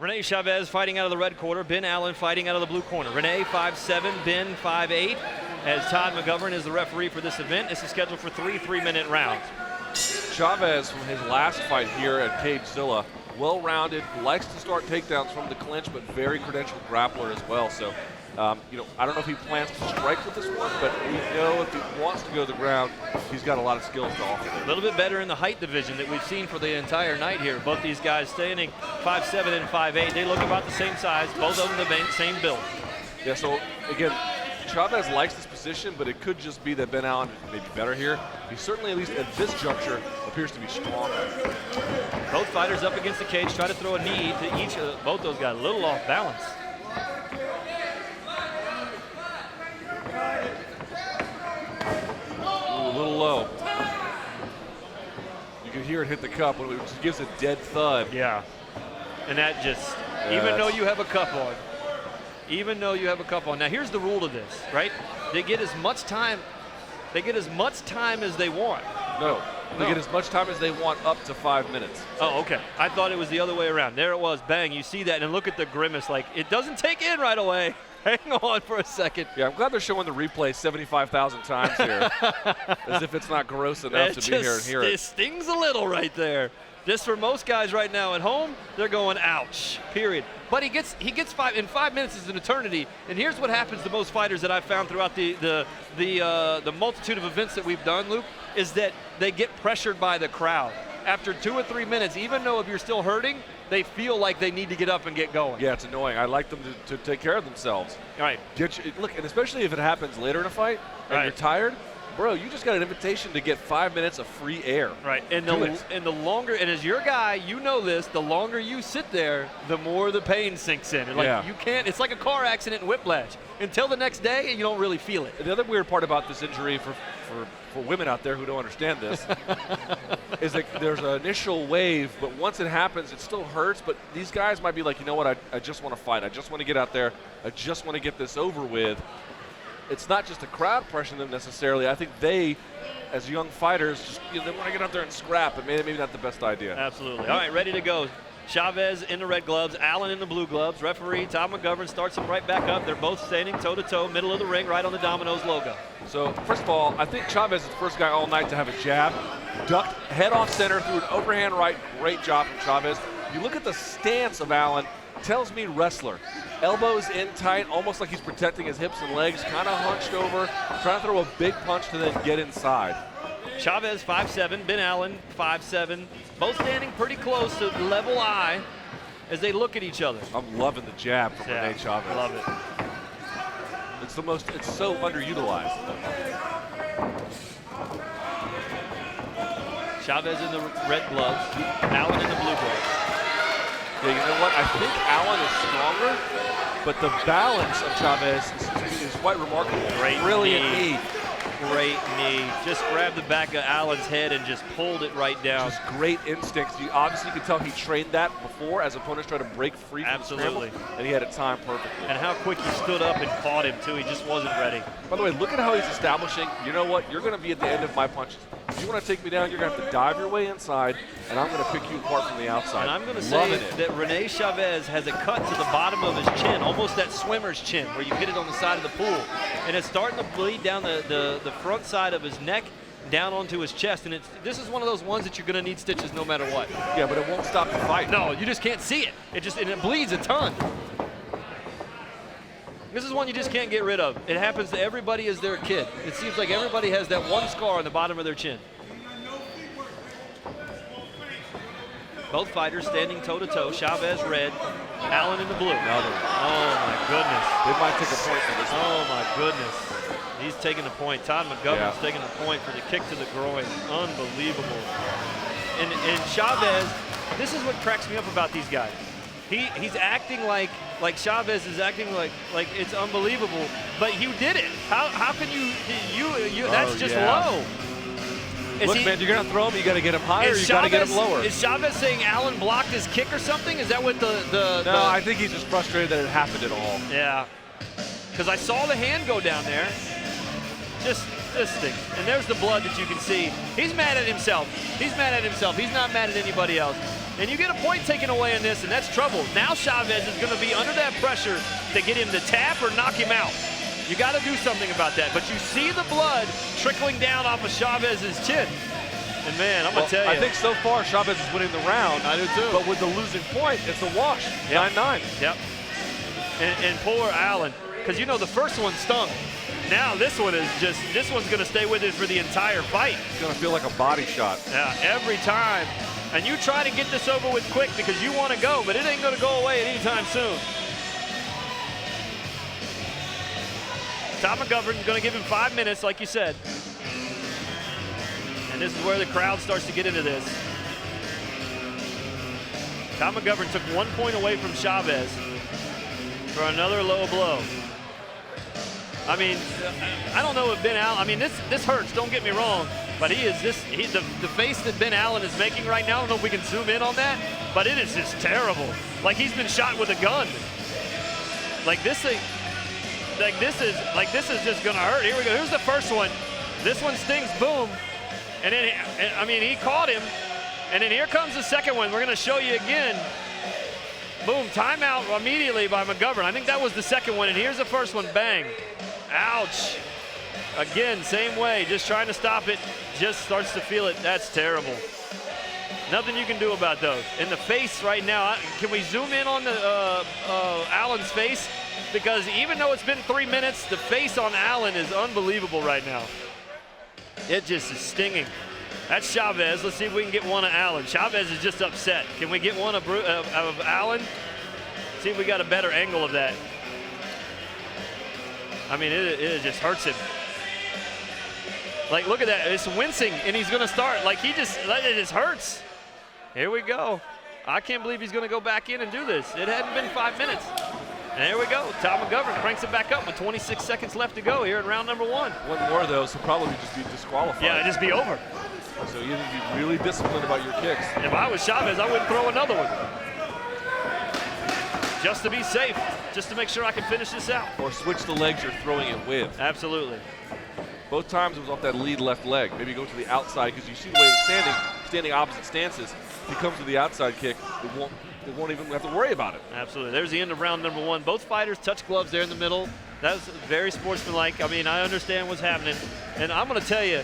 Rene Chavez fighting out of the red corner. Ben Allen fighting out of the blue corner. Rene 5'7", Ben 5'8", as Todd McGovern is the referee for this event. This is scheduled for 3 3-minute rounds. Chavez, from his last fight here at Cagezilla, well-rounded, likes to start takedowns from the clinch, but very credentialed grappler as well. So, I don't know if he plans to strike with this one, but we know if he wants to go to the ground, he's got a lot of skills to offer there. A little bit better in the height division that we've seen for the entire night here. Both these guys standing 5'7" and 5'8". They look about the same size. Both of them the same build. Yeah, so, again, Chavez likes this position, but it could just be that Ben Allen may be better here. He certainly, at least at this juncture, appears to be stronger. Both fighters up against the cage, try to throw a knee to each of both those guys. A little off balance. Ooh, a little low. You can hear it hit the cup, when it just gives a dead thud. Yeah, and that just, even though you have a cup on, now here's the rule to this, right? They get as much time as they want. No, they get as much time as they want, up to 5 minutes. Oh, okay. I thought it was the other way around. There it was, bang, you see that, and look at the grimace, like, it doesn't take in right away. Hang on for a second. Yeah, I'm glad they're showing the replay 75,000 times here, as if it's not gross enough to be here and hear it. It stings a little right there. Just for most guys right now at home, they're going, ouch, period. But he gets 5 minutes is an eternity. And here's what happens to most fighters that I've found throughout the multitude of events that we've done, Luke, is that they get pressured by the crowd. After 2 or 3 minutes, even though if you're still hurting, they feel like they need to get up and get going. Yeah, it's annoying. I like them to take care of themselves. All right. Look, and especially if it happens later in a fight and you're tired, bro, you just got an invitation to get 5 minutes of free air. Right, and the longer, and as your guy, you know this, the longer you sit there, the more the pain sinks in. Like you can't, it's like a car accident and whiplash. Until the next day, you don't really feel it. The other weird part about this injury for women out there who don't understand this is that there's an initial wave, but once it happens, it still hurts. But these guys might be like, you know what, I just want to fight. I just want to get out there. I just want to get this over with. It's not just the crowd pressuring them necessarily. I think they, as young fighters, just, they want to get out there and scrap, but maybe not the best idea. Absolutely. All right, ready to go. Chavez in the red gloves, Allen in the blue gloves. Referee Todd McGovern starts them right back up. They're both standing toe-to-toe, middle of the ring, right on the Domino's logo. So, first of all, I think Chavez is the first guy all night to have a jab. Ducked head off center through an overhand right. Great job from Chavez. You look at the stance of Allen, tells me wrestler. Elbows in tight, almost like he's protecting his hips and legs, kind of hunched over, trying to throw a big punch to then get inside. Chavez 5'7", Ben Allen 5'7", both standing pretty close to level eye as they look at each other. I'm loving the jab from Rene Chavez. Love it. It's so underutilized. Chavez in the red gloves, Allen in the blue gloves. Yeah, you know what? I think Allen is stronger, but the balance of Chavez is quite remarkable. Brilliant knee. Great knee. Just grabbed the back of Allen's head and just pulled it right down. Just great instincts. You obviously could tell he trained that before as opponents tried to break free from the scramble, and he had it timed perfectly. And how quick he stood up and caught him, too. He just wasn't ready. By the way, look at how he's establishing, you know what, you're going to be at the end of my punches. If you want to take me down, you're going to have to dive your way inside, and I'm going to pick you apart from the outside. And I'm going to say that Rene Chavez has a cut to the bottom of his chin, almost that swimmer's chin, where you hit it on the side of the pool. And it's starting to bleed down the front side of his neck, down onto his chest. And this is one of those ones that you're going to need stitches no matter what. Yeah, but it won't stop the fight. No, you just can't see it. And it bleeds a ton. This is one you just can't get rid of. It happens to everybody as they're a kid. It seems like everybody has that one scar on the bottom of their chin. Both fighters standing toe-to-toe. Chavez red, Allen in the blue. Oh, my goodness. They might take a point for this one. Oh, my goodness. He's taking the point. Todd McGovern's taking the point for the kick to the groin. Unbelievable. And Chavez, this is what cracks me up about these guys. He's acting like Chavez is acting like it's unbelievable, but you did it. How can you that's just low. Look, man, you're going to throw him, you got to get him higher, you got to get him lower. Is Chavez saying Allen blocked his kick or something? Is that what No, I think he's just frustrated that it happened at all. Yeah. Because I saw the hand go down there. Just This stinks. And there's the blood that you can see. He's mad at himself. He's mad at himself. He's not mad at anybody else. And you get a point taken away in this, and that's trouble. Now Chavez is going to be under that pressure to get him to tap or knock him out. You got to do something about that. But you see the blood trickling down off of Chavez's chin. And man, I'm going to tell you. I think so far Chavez is winning the round. I do too. But with the losing point, it's a wash. 9-9. Yep. And poor Allen, because you know the first one stung. Now this one's going to stay with it for the entire fight. It's going to feel like a body shot. Yeah, every time. And you try to get this over with quick because you want to go, but it ain't going to go away anytime soon. Tom McGovern's going to give him 5 minutes, like you said. And this is where the crowd starts to get into this. Tom McGovern took 1 point away from Chavez for another low blow. I mean, I don't know if Ben Allen, I mean, this hurts, don't get me wrong, but the face that Ben Allen is making right now, I don't know if we can zoom in on that, but it is just terrible. Like he's been shot with a gun. This is just gonna hurt. Here we go, here's the first one. This one stings, boom. And then, I mean, he caught him. And then here comes the second one. We're gonna show you again. Boom, timeout immediately by McGovern. I think that was the second one, and here's the first one, bang. Ouch. Again, same way, just trying to stop it, just starts to feel it. That's terrible. Nothing you can do about those. In the face right now, can we zoom in on the Allen's face? Because even though it's been 3 minutes, the face on Allen is unbelievable right now. It just is stinging. That's Chavez. Let's see if we can get one of Allen. Chavez is just upset. Can we get one of Allen? See if we got a better angle of that. I mean, it just hurts him. Like, look at that. It's wincing, and he's going to start. Like, it just hurts. Here we go. I can't believe he's going to go back in and do this. It hadn't been 5 minutes. And there we go. Tom McGovern cranks it back up with 26 seconds left to go here in round number 1. One more, though, so probably just be disqualified. Yeah, it'd just be over. So you need to be really disciplined about your kicks. If I was Chavez, I wouldn't throw another one. Just to be safe, just to make sure I can finish this out. Or switch the legs you're throwing it with. Absolutely. Both times it was off that lead left leg. Maybe go to the outside because you see the way they're standing opposite stances. If he comes to the outside kick, they won't even have to worry about it. Absolutely. There's the end of round number 1. Both fighters touch gloves there in the middle. That was very sportsmanlike. I mean, I understand what's happening. And I'm going to tell you,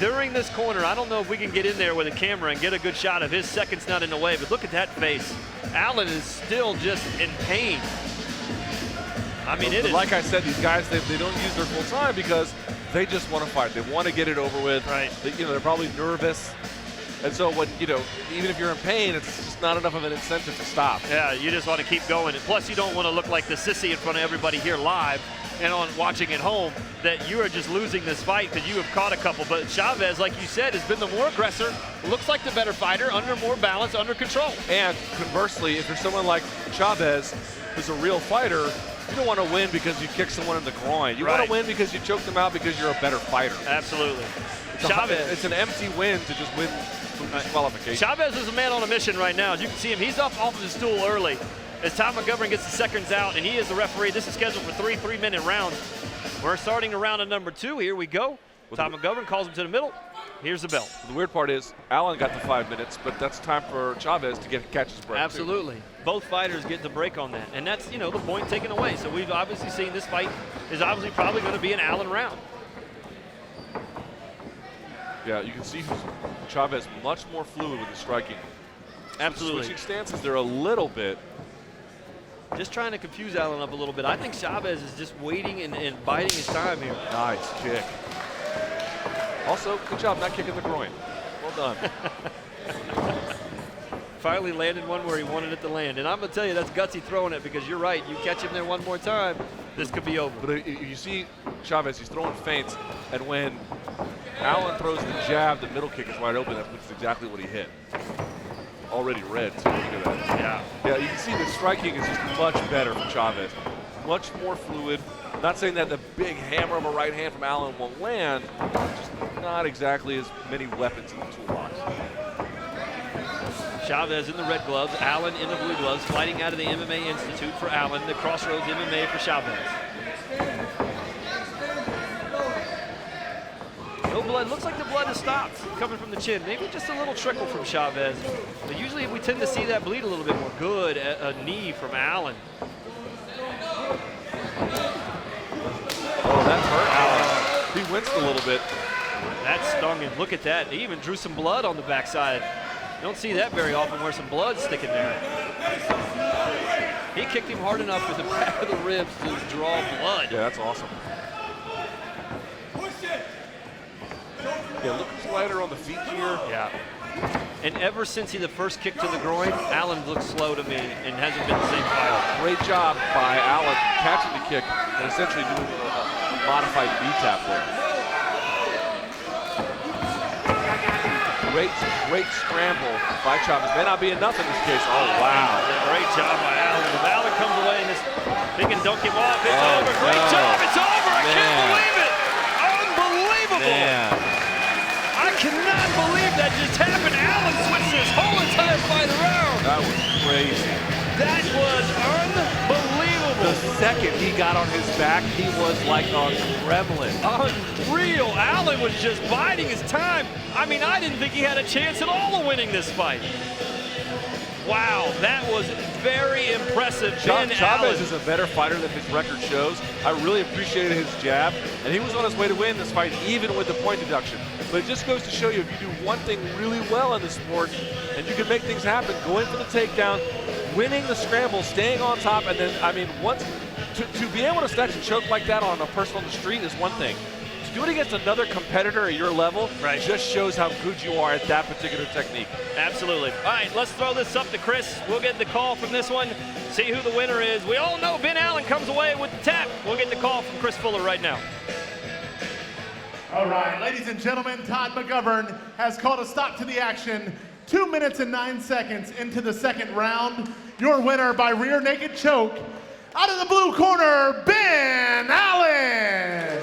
during this corner, I don't know if we can get in there with a camera and get a good shot of his second's not in the way, but look at that face. Allen is still just in pain. I mean, it is. Like I said, these guys, they don't use their full time because they just want to fight. They want to get it over with. Right. They're probably nervous. And so when, even if you're in pain, it's just not enough of an incentive to stop. Yeah, you just want to keep going. And plus, you don't want to look like the sissy in front of everybody here live and on watching at home that you are just losing this fight because you have caught a couple. But Chavez, like you said, has been the more aggressor, looks like the better fighter, under more balance, under control. And conversely, if you're someone like Chavez, who's a real fighter, you don't want to win because you kick someone in the groin. You want to win because you choke them out because you're a better fighter. Absolutely. Chavez. It's an empty win to just win from disqualification. Chavez is a man on a mission right now. As you can see him, he's up off of his stool early. As Tom McGovern gets the seconds out, and he is the referee. This is scheduled for 3 3-minute rounds. We're starting a round of number 2. Here we go. Tom McGovern calls him to the middle. Here's the bell. The weird part is Allen got the 5 minutes, but that's time for Chavez to catch his breath. Absolutely. Too. Both fighters get the break on that, and that's the point taken away. So we've obviously seen this fight is obviously probably going to be an Allen round. Yeah, you can see Chavez much more fluid with the striking. Absolutely. Switching stances there a little bit. Just trying to confuse Allen up a little bit. I think Chavez is just waiting and biding his time here. Nice kick. Also, good job not kicking the groin. Well done. Finally landed one where he wanted it to land. And I'm going to tell you, that's gutsy throwing it because you're right. You catch him there one more time, this could be over. But you see Chavez, he's throwing feints, and when Allen throws the jab, the middle kick is wide open. That's exactly what he hit. Already red, too. Look at that. Yeah, you can see the striking is just much better from Chavez. Much more fluid. I'm not saying that the big hammer of a right hand from Allen won't land, just not exactly as many weapons in the toolbox. Chavez in the red gloves, Allen in the blue gloves, fighting out of the MMA Institute for Allen, the Crossroads MMA for Chavez. No blood. Looks like the blood has stopped coming from the chin. Maybe just a little trickle from Chavez. But usually we tend to see that bleed a little bit more. Good. A knee from Allen. Oh, that hurt Allen. He winced a little bit. That stung him. Look at that. He even drew some blood on the backside. You don't see that very often where some blood's sticking there. He kicked him hard enough with the back of the ribs to draw blood. Yeah, that's awesome. Yeah, look who's lighter on the feet here. Yeah. And ever since the first kick to the groin, Allen looks slow to me and hasn't been the same fighter. Great job by Allen catching the kick and essentially doing a modified knee tap there. Great scramble by Chavez. May not be enough in this case. Oh, wow. Great job by Allen. If Allen comes away and he can dunk him off, it's over. Great job. It's over. I can't believe it. Unbelievable. Man. I cannot believe that just happened. Allen switched his whole entire fight around. That was crazy. That was unbelievable. The second he got on his back, he was like a gremlin. Unreal. Allen was just biding his time. I mean, I didn't think he had a chance at all of winning this fight. Wow, that was very impressive. Chavez is a better fighter than his record shows. I really appreciated his jab, and he was on his way to win this fight even with the point deduction. But it just goes to show you, if you do one thing really well in the sport and you can make things happen, going for the takedown, winning the scramble, staying on top, and then, I mean, once to be able to snatch and choke like that on a person on the street is one thing. To do it against another competitor at your level just shows how good you are at that particular technique. Absolutely. All right, let's throw this up to Chris. We'll get the call from this one, see who the winner is. We all know Ben Allen comes away with the tap. We'll get the call from Chris Fuller right now. All right, ladies and gentlemen, Todd McGovern has called a stop to the action. 2 minutes and 9 seconds into the second round. Your winner by rear naked choke, out of the blue corner, Ben Allen.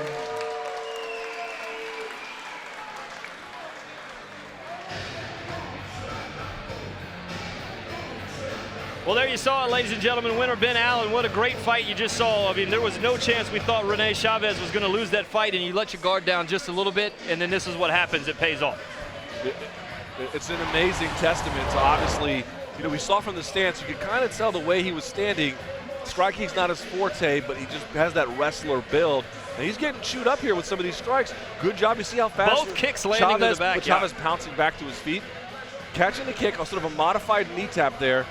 Well, there you saw it, ladies and gentlemen. Winner Ben Allen. What a great fight you just saw. I mean, there was no chance we thought Rene Chavez was going to lose that fight, and you let your guard down just a little bit, and then this is what happens. It pays off. It's an amazing testament to, obviously, you know, we saw from the stance, you could kind of tell the way he was standing. Striking's not his forte, but he just has that wrestler build. And he's getting chewed up here with some of these strikes. Good job. You see how fast both kicks landing Chavez, to the back. Chavez pouncing back to his feet. Catching the kick, sort of a modified knee tap there.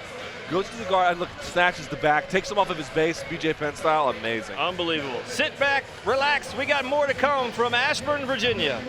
Goes to the guard and look, snatches the back, takes him off of his base, BJ Penn style. Amazing. Unbelievable. Sit back, relax. We got more to come from Ashburn, Virginia.